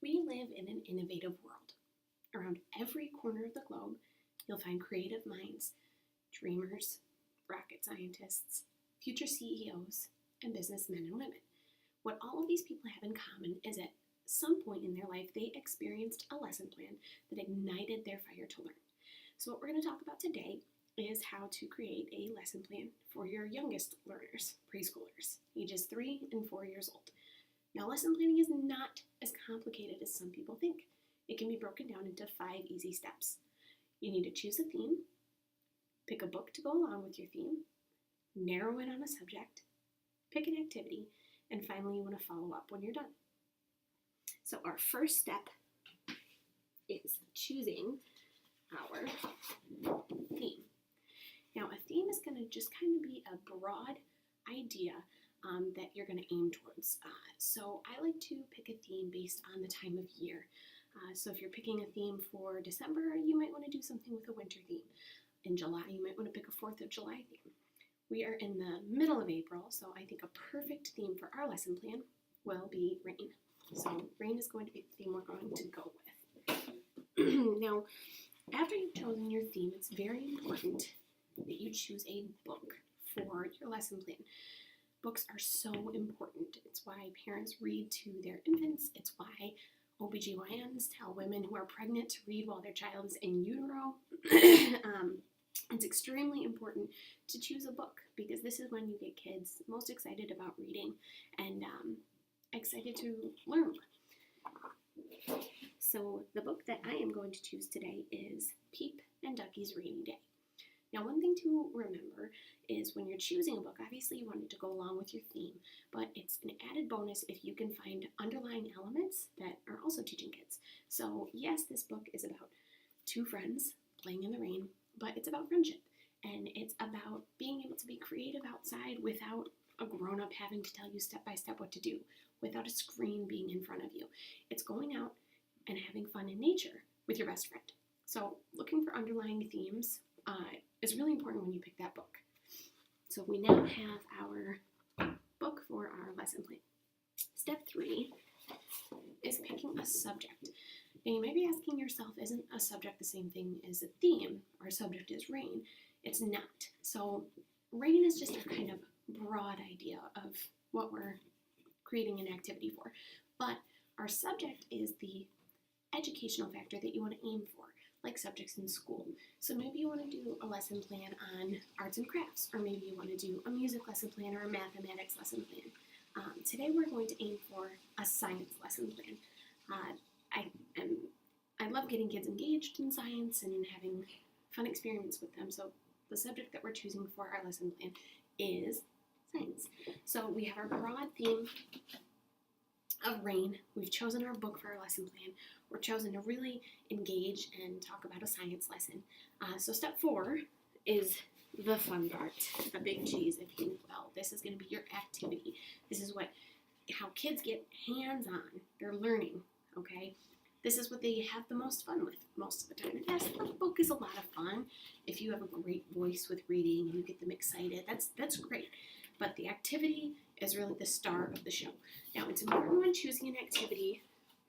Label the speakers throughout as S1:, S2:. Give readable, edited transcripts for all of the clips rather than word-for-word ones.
S1: We live in an innovative world. Around every corner of the globe, you'll find creative minds, dreamers, rocket scientists, future CEOs, and businessmen and women. What all of these people have in common is at some point in their life, they experienced a lesson plan that ignited their fire to learn. So what we're going to talk about today is how to create a lesson plan for your youngest learners, preschoolers, ages 3 and 4 years old. Now, lesson planning is not as complicated as some people think. It can be broken down into 5 easy steps. You need to choose a theme, pick a book to go along with your theme, narrow in on a subject, pick an activity, and finally you want to follow up when you're done. So our first step is choosing our theme. Now, a theme is going to just kind of be a broad idea that you're going to aim towards. So I like to pick a theme based on the time of year. So if you're picking a theme for December, you might want to do something with a winter theme. In July, you might want to pick a 4th of July theme. We are in the middle of April, so I think a perfect theme for our lesson plan will be rain. So rain is going to be the theme we're going to go with. Now, after you've chosen your theme, it's very important that you choose a book for your lesson plan. Books are so important. It's why parents read to their infants. It's why OBGYNs tell women who are pregnant to read while their child is in utero. It's extremely important to choose a book because this is when you get kids most excited about reading and excited to learn. So the book that I am going to choose today is Peep and Ducky's Rainy Day. Now, one thing to remember is when you're choosing a book, obviously you want it to go along with your theme, but it's an added bonus if you can find underlying elements that are also teaching kids. So yes, this book is about 2 friends playing in the rain, but it's about friendship, and it's about being able to be creative outside without a grown-up having to tell you step by step what to do, without a screen being in front of you. It's going out and having fun in nature with your best friend. So looking for underlying themes is really important when you pick that book. So we now have our book for our lesson plan. Step 3 is picking a subject. Now you may be asking yourself, isn't a subject the same thing as a theme? Our subject is rain. It's not. So rain is just a kind of broad idea of what we're creating an activity for. But our subject is the educational factor that you want to aim for, like subjects in school. So maybe you want to do a lesson plan on arts and crafts, or maybe you want to do a music lesson plan or a mathematics lesson plan. Today we're going to aim for a science lesson plan. I love getting kids engaged in science and having fun experiments with them, so the subject that we're choosing for our lesson plan is science. So we have our broad theme of rain. We've chosen our book for our lesson plan. We're chosen to really engage and talk about a science lesson. So step 4 is the fun part, the big G's, if you will. This is going to be your activity. This is how kids get hands-on. They're learning, okay? This is what they have the most fun with most of the time. And yes, the book is a lot of fun. If you have a great voice with reading and you get them excited, that's great. But the activity is really the star of the show. Now, it's important when choosing an activity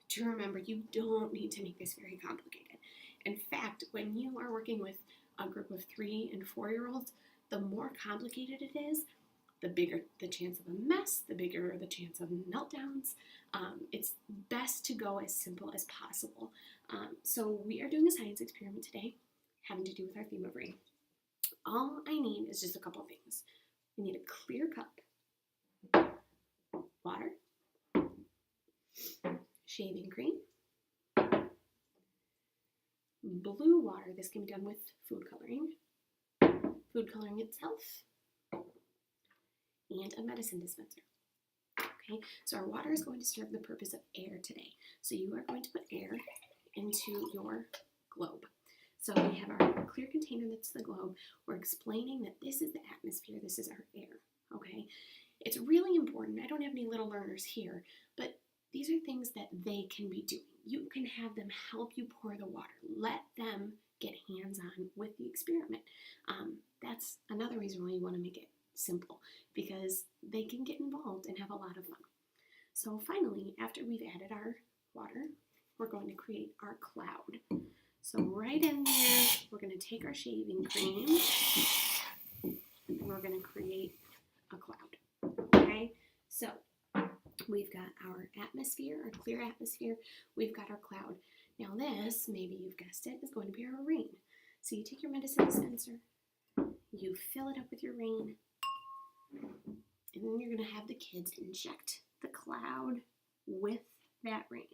S1: to remember you don't need to make this very complicated. In fact, when you are working with a group of 3 and 4-year-olds, the more complicated it is, the bigger the chance of a mess, the bigger the chance of meltdowns. It's best to go as simple as possible. So we are doing a science experiment today having to do with our theme of rain. All I need is just a couple things. I need a clear cup, water, shaving cream, blue water. This can be done with food coloring itself, and a medicine dispenser. Okay, so our water is going to serve the purpose of air today. So you are going to put air into your globe. So we have our clear container that's the globe. We're explaining that this is the atmosphere, this is our air, okay? It's really important. I don't have any little learners here, but these are things that they can be doing. You can have them help you pour the water. Let them get hands-on with the experiment. That's another reason why you want to make it simple, because they can get involved and have a lot of fun. So finally, after we've added our water we're going to create our cloud. So right in there, we're going to take our shaving cream and we're going to create a cloud. Okay, so we've got our atmosphere, our clear atmosphere. We've got our cloud. Now this, maybe you've guessed it, is going to be our rain. So you take your medicine dispenser, you fill it up with your rain, and then you're going to have the kids inject the cloud with that rain.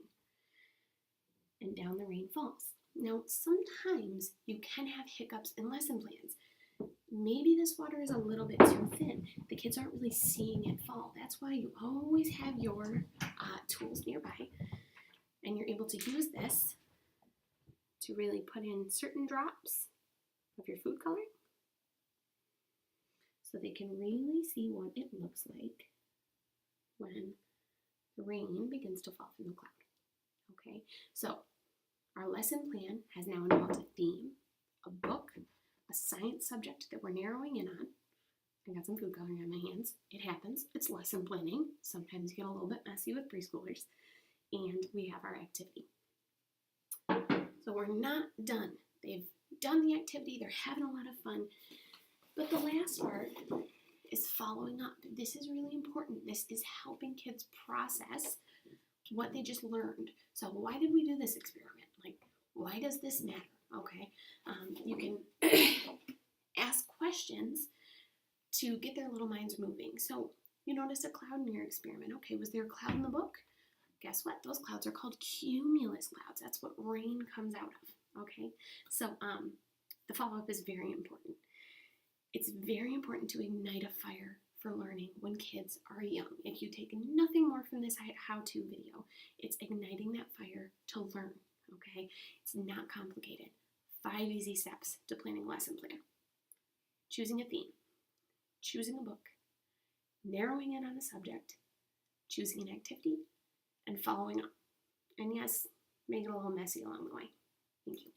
S1: And down the rain falls. Now, sometimes you can have hiccups in lesson plans. Maybe this water is a little bit too thin. The kids aren't really seeing it fall. That's why you always have your tools nearby. And you're able to use this to really put in certain drops of your food coloring so they can really see what it looks like when the rain begins to fall from the cloud. Okay, so our lesson plan has now involved a theme, a book, a science subject that we're narrowing in on. I got some food coloring on my hands. It happens. It's lesson planning. Sometimes you get a little bit messy with preschoolers. And we have our activity. So we're not done. They've done the activity. They're having a lot of fun. But the last part is following up. This is really important. This is helping kids process what they just learned. So why did we do this experiment? Like, why does this matter? Okay, you can ask questions to get their little minds moving. So you noticed a cloud in your experiment. Okay, was there a cloud in the book? Guess what? Those clouds are called cumulus clouds. That's what rain comes out of. Okay, so the follow-up is very important. It's very important to ignite a fire for learning when kids are young. If you take nothing more from this how-to video, it's igniting that fire to learn. Okay, it's not complicated. 5 easy steps to planning a lesson plan. Choosing a theme, choosing a book, narrowing in on a subject, choosing an activity, and following up. And yes, make it a little messy along the way. Thank you.